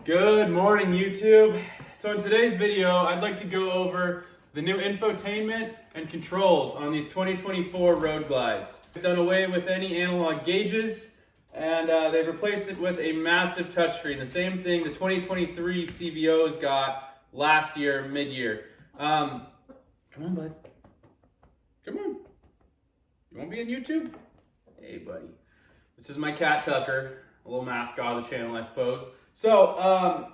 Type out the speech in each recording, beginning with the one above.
Good morning, YouTube. So in today's video, I'd like to go over the new infotainment and controls on these 2024 Road Glides. They've done away with any analog gauges, and they've replaced it with a massive touchscreen. The same thing the 2023 CVOs got last year, mid-year. Come on, bud. Come on. You want to be on YouTube? Hey, buddy. This is my cat, Tucker. A little mascot of the channel, I suppose. So,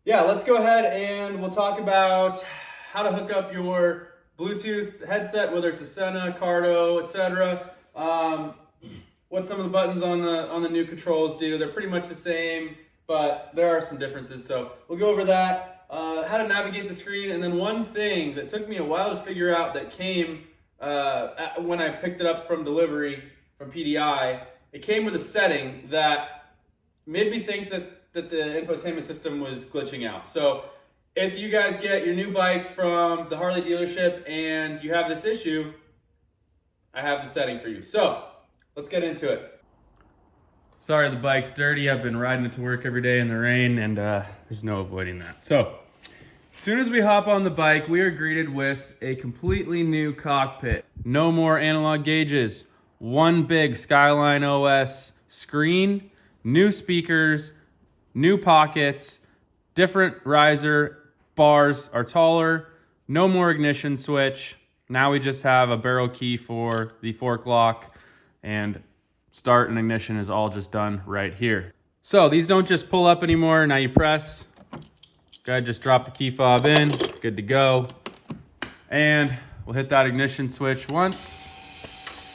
yeah, let's go ahead and we'll talk about how to hook up your Bluetooth headset, whether it's a Sena, Cardo, etc. What some of the buttons on the new controls do. They're pretty much the same, but there are some differences. So we'll go over that, how to navigate the screen, and then one thing that took me a while to figure out that came when I picked it up from delivery from PDI. It came with a setting that made me think that the infotainment system was glitching out. So if you guys get your new bikes from the Harley dealership and you have this issue, I have the setting for you. So let's get into it. Sorry the bike's dirty. I've been riding it to work every day in the rain, and there's no avoiding that. So as soon as we hop on the bike, we are greeted with a completely new cockpit. No more analog gauges. One big Skyline OS screen. New speakers, new pockets, different riser, bars are taller, no more ignition switch. Now we just have a barrel key for the fork lock, and start and ignition is all just done right here. So these don't just pull up anymore. Now you press, go ahead, just drop the key fob in, good to go. And we'll hit that ignition switch once,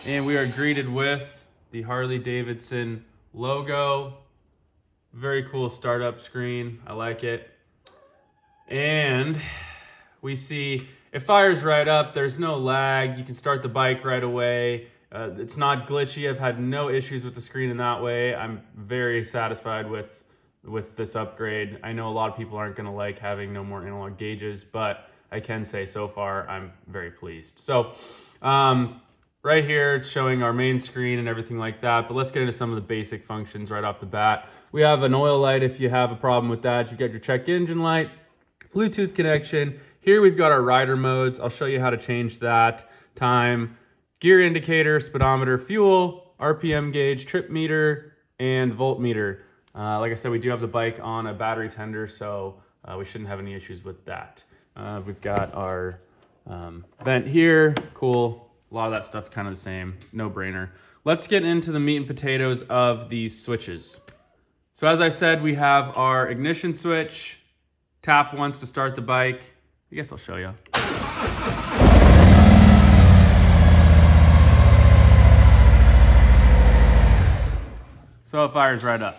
and we are greeted with the Harley Davidson logo. Very cool startup screen. I like it. And we see it fires right up. There's no lag. You can start the bike right away. It's not glitchy. I've had no issues with the screen in that way. I'm very satisfied with this upgrade. I know a lot of people aren't going to like having no more analog gauges, but I can say so far I'm very pleased. So right here, it's showing our main screen and everything like that, but let's get into some of the basic functions right off the bat. We have an oil light if you have a problem with that. You've got your check engine light, Bluetooth connection. Here we've got our rider modes. I'll show you how to change that. Time, gear indicator, speedometer, fuel, RPM gauge, trip meter, and voltmeter. Like I said, we do have the bike on a battery tender, so we shouldn't have any issues with that. We've got our vent here, cool. A lot of that stuff kind of the same, no brainer. Let's get into the meat and potatoes of these switches. So as I said, we have our ignition switch. Tap once to start the bike. I guess I'll show you. So it fires right up.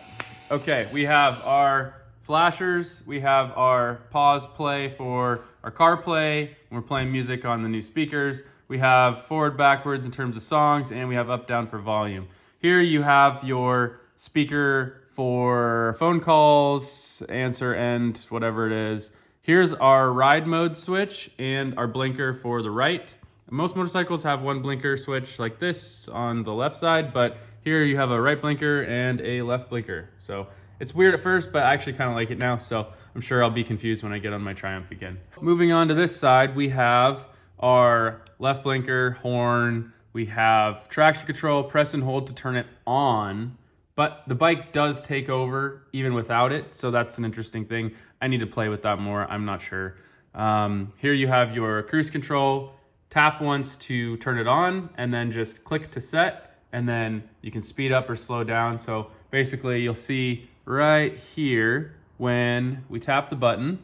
Okay, we have our flashers. We have our pause play for our CarPlay. We're playing music on the new speakers. We have forward, backwards in terms of songs, and we have up, down for volume. Here you have your speaker for phone calls, answer, end, whatever it is. Here's our ride mode switch and our blinker for the right. Most motorcycles have one blinker switch like this on the left side, but here you have a right blinker and a left blinker. So it's weird at first, but I actually kind of like it now, so I'm sure I'll be confused when I get on my Triumph again. Moving on to this side, we have our left blinker, horn, we have traction control, press and hold to turn it on, but the bike does take over even without it, so that's an interesting thing. I need to play with that more, I'm not sure. Here you have your cruise control, tap once to turn it on, and then just click to set, and then you can speed up or slow down. So basically you'll see right here when we tap the button,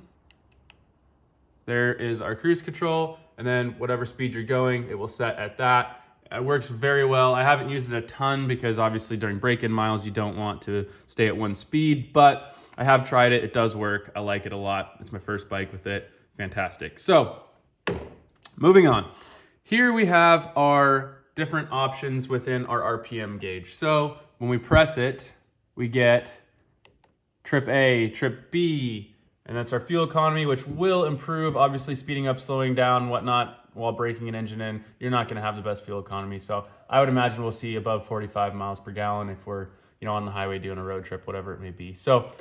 there is our cruise control, and then whatever speed you're going, it will set at that. It works very well. I haven't used it a ton because obviously during break-in miles, you don't want to stay at one speed, but I have tried it. It does work. I like it a lot. It's my first bike with it. Fantastic. So moving on. Here we have our different options within our RPM gauge. So when we press it, we get trip A, trip B, and that's our fuel economy, which will improve, obviously speeding up, slowing down, whatnot, while braking an engine in. You're not gonna have the best fuel economy. So I would imagine we'll see above 45 miles per gallon if we're on the highway doing a road trip, whatever it may be. So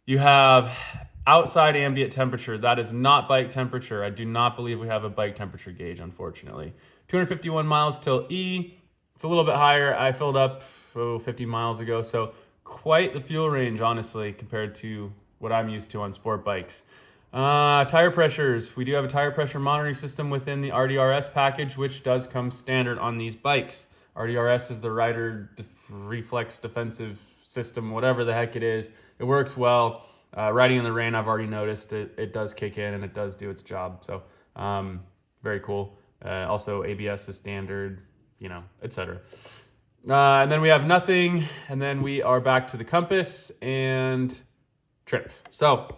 You have outside ambient temperature. That is not bike temperature. I do not believe we have a bike temperature gauge, unfortunately. 251 miles till E. It's a little bit higher. I filled up 50 miles ago, so quite the fuel range, honestly, compared to what I'm used to on sport bikes. Tire pressures. We do have a tire pressure monitoring system within the RDRS package, which does come standard on these bikes. RDRS is the Rider Reflex Defensive System, whatever the heck it is. It works well. Riding in the rain, I've already noticed it does kick in and it does do its job. So very cool. Also ABS is standard, etc. And then we have nothing. And then we are back to the compass and trip. So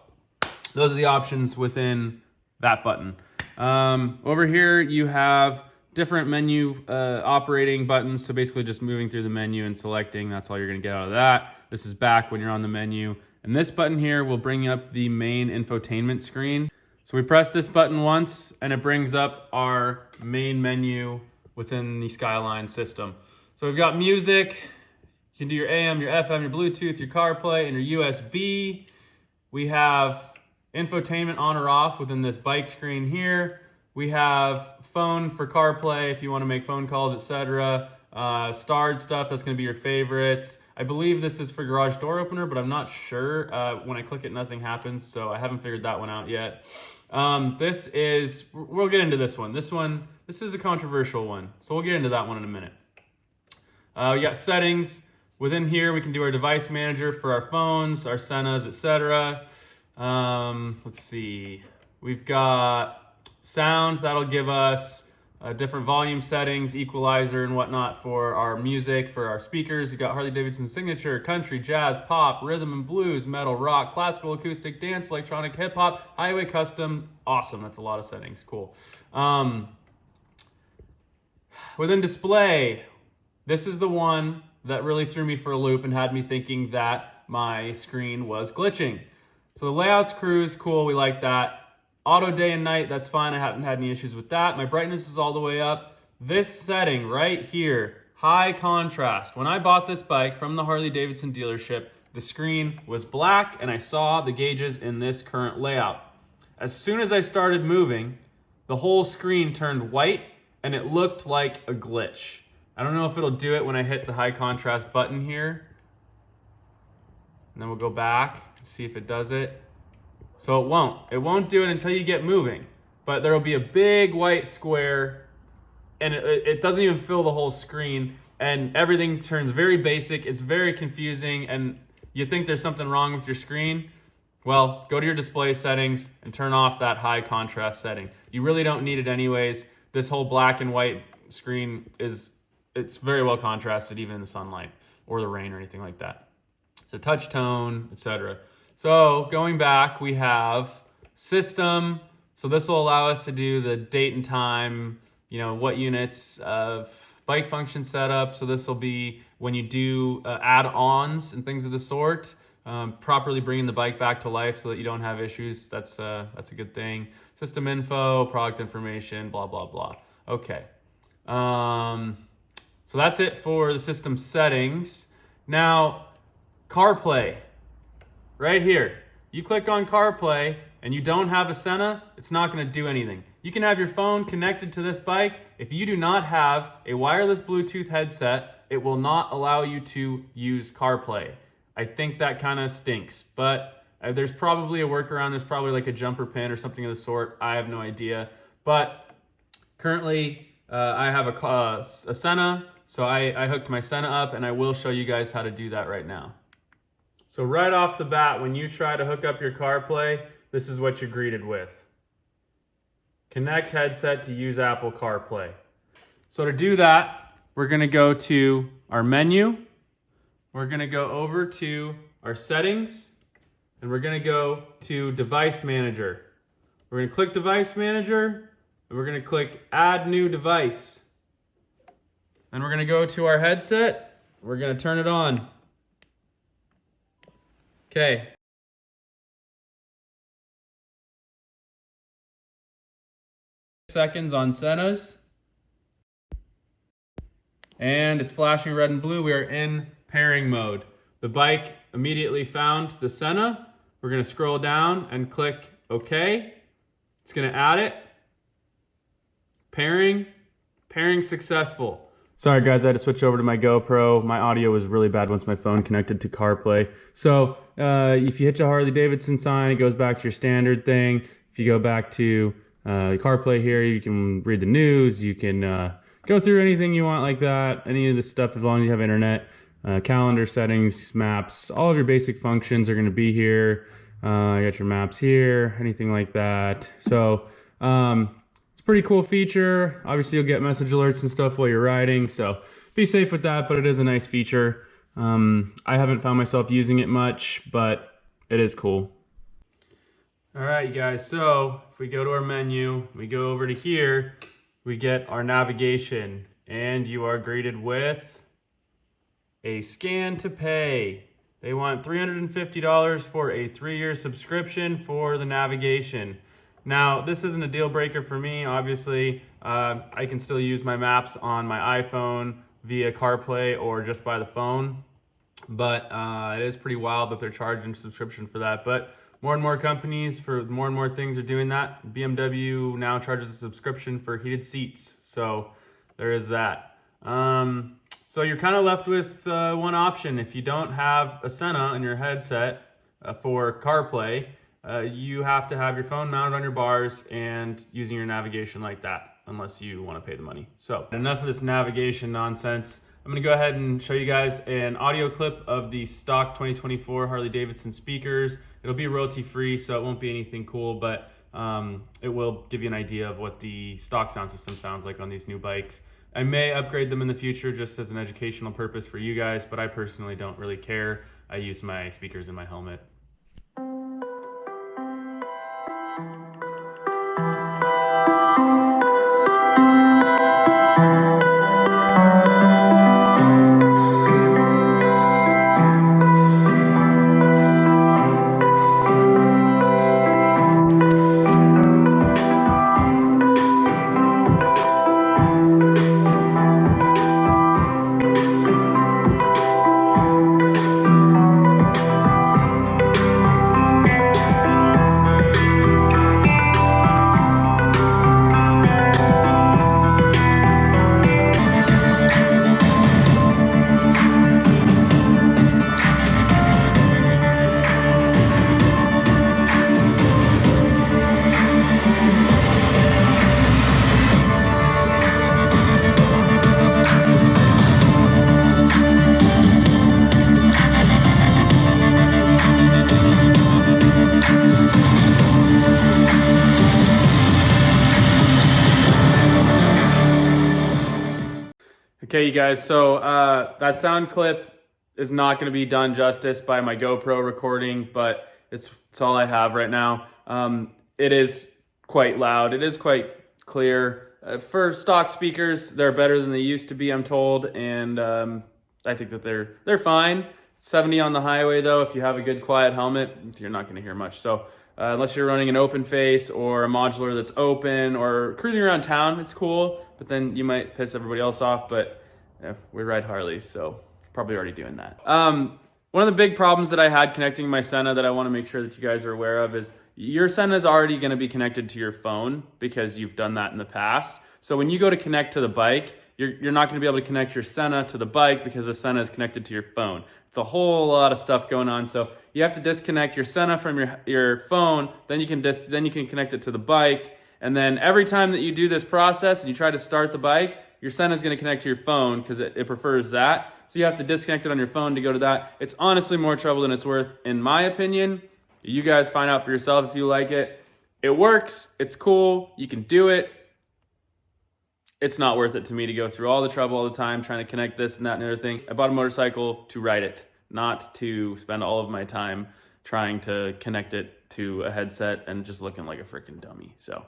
those are the options within that button. Over here, you have different menu operating buttons. So basically just moving through the menu and selecting. That's all you're going to get out of that. This is back when you're on the menu. And this button here will bring up the main infotainment screen. So we press this button once and it brings up our main menu within the Skyline system. So we've got music. You can do your AM, your FM, your Bluetooth, your CarPlay, and your USB. We have infotainment on or off within this bike screen here. We have phone for CarPlay if you want to make phone calls, etc. Starred stuff, that's going to be your favorites. I believe this is for garage door opener, but I'm not sure. When I click it, nothing happens, so I haven't figured that one out yet. We'll get into this one. This is a controversial one, so we'll get into that one in a minute. We got settings. Within here, we can do our device manager for our phones, our Sennas, etc. Let's see. We've got sound. That'll give us different volume settings, equalizer and whatnot for our music, for our speakers. You've got Harley Davidson signature, country, jazz, pop, rhythm and blues, metal, rock, classical, acoustic, dance, electronic, hip hop, highway, custom. Awesome. That's a lot of settings. Cool. Within display, this is the one that really threw me for a loop and had me thinking that my screen was glitching. So the layout's cruise, cool, we like that. Auto day and night, that's fine, I haven't had any issues with that. My brightness is all the way up. This setting right here, high contrast. When I bought this bike from the Harley Davidson dealership, the screen was black and I saw the gauges in this current layout. As soon as I started moving, the whole screen turned white and it looked like a glitch. I don't know if it'll do it when I hit the high contrast button here. And then we'll go back and see if it does it. So it won't. It won't do it until you get moving. But there will be a big white square and it doesn't even fill the whole screen and everything turns very basic. It's very confusing and you think there's something wrong with your screen. Well, go to your display settings and turn off that high contrast setting. You really don't need it anyways. This whole black and white screen it's very well contrasted even in the sunlight or the rain or anything like that. So touch tone, etc. So going back, we have system. So this will allow us to do the date and time, what units of bike function setup. So this will be when you do add-ons and things of the sort, properly bringing the bike back to life so that you don't have issues. That's a good thing. System info, product information, blah, blah, blah. Okay. So that's it for the system settings. Now, CarPlay, right here. You click on CarPlay and you don't have a Senna, it's not gonna do anything. You can have your phone connected to this bike. If you do not have a wireless Bluetooth headset, it will not allow you to use CarPlay. I think that kind of stinks, but there's probably a workaround. There's probably like a jumper pin or something of the sort. I have no idea. But currently, I have a Senna, so I hooked my Senna up, and I will show you guys how to do that right now. So right off the bat, when you try to hook up your CarPlay, this is what you're greeted with. Connect headset to use Apple CarPlay. So to do that, we're going to go to our menu. We're going to go over to our settings, and we're going to go to Device Manager. We're going to click Device Manager, and we're going to click Add New Device. Then we're going to go to our headset. We're going to turn it on. Okay. Seconds on Senna's. And it's flashing red and blue. We are in pairing mode. The bike immediately found the Senna. We're gonna scroll down and click OK. It's gonna add it. Pairing successful. Sorry guys, I had to switch over to my GoPro. My audio was really bad once my phone connected to CarPlay. So if you hit a Harley Davidson sign, it goes back to your standard thing. If you go back to CarPlay here, you can read the news, you can go through anything you want like that, any of this stuff as long as you have internet. Calendar settings, maps, all of your basic functions are going to be here. You got your maps here, anything like that. So it's a pretty cool feature. Obviously you'll get message alerts and stuff while you're riding, so be safe with that, but it is a nice feature. I haven't found myself using it much, but it is cool. All right, you guys, so if we go to our menu, we go over to here, we get our navigation, and you are greeted with a scan to pay. They want $350 for a 3-year subscription for the navigation. Now, this isn't a deal breaker for me. Obviously, I can still use my maps on my iPhone via CarPlay or just by the phone. But it is pretty wild that they're charging a subscription for that. But more and more companies for more and more things are doing that. BMW now charges a subscription for heated seats. So there is that. So you're kind of left with one option. If you don't have a Senna in your headset for CarPlay, you have to have your phone mounted on your bars and using your navigation like that, unless you want to pay the money. So enough of this navigation nonsense. I'm going to go ahead and show you guys an audio clip of the stock 2024 Harley Davidson speakers. It'll be royalty free, so it won't be anything cool, but it will give you an idea of what the stock sound system sounds like on these new bikes. I may upgrade them in the future just as an educational purpose for you guys, but I personally don't really care. I use my speakers in my helmet. Okay, you guys, so that sound clip is not going to be done justice by my GoPro recording, but it's all I have right now. It is quite loud. It is quite clear. For stock speakers, they're better than they used to be, I'm told, and I think that they're fine. 70 on the highway, though, if you have a good quiet helmet, you're not going to hear much. So unless you're running an open face or a modular that's open or cruising around town, it's cool, but then you might piss everybody else off. But we ride Harleys, so probably already doing that. One of the big problems that I had connecting my Senna that I want to make sure that you guys are aware of is your Senna is already going to be connected to your phone because you've done that in the past. So when you go to connect to the bike, you're not going to be able to connect your Senna to the bike because the Senna is connected to your phone. It's a whole lot of stuff going on. So you have to disconnect your Senna from your phone, then you can connect it to the bike. And then every time that you do this process and you try to start the bike, your Senna is going to connect to your phone because it prefers that. So you have to disconnect it on your phone to go to that. It's honestly more trouble than it's worth, in my opinion. You guys find out for yourself if you like it. It works. It's cool. You can do it. It's not worth it to me to go through all the trouble all the time trying to connect this and that and everything. I bought a motorcycle to ride it, not to spend all of my time trying to connect it to a headset and just looking like a freaking dummy. So,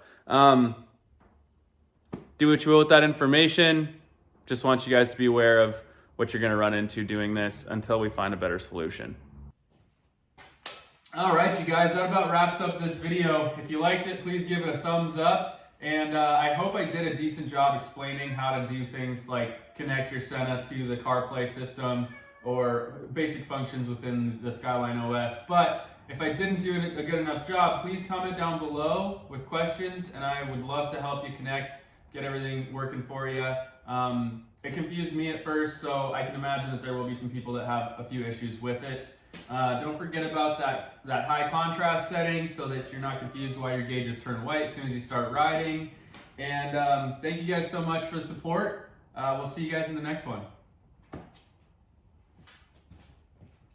do what you will with that information. Just want you guys to be aware of what you're going to run into doing this until we find a better solution. All right, you guys, that about wraps up this video. If you liked it, please give it a thumbs up. And I hope I did a decent job explaining how to do things like connect your Senna to the CarPlay system or basic functions within the Skyline OS. But If I didn't do a good enough job, please comment down below with questions, and I would love to help you connect, get everything working for you. It confused me at first, so I can imagine that there will be some people that have a few issues with it. Don't forget about that high contrast setting so that you're not confused why your gauges turn white as soon as you start riding. And thank you guys so much for the support. We'll see you guys in the next one.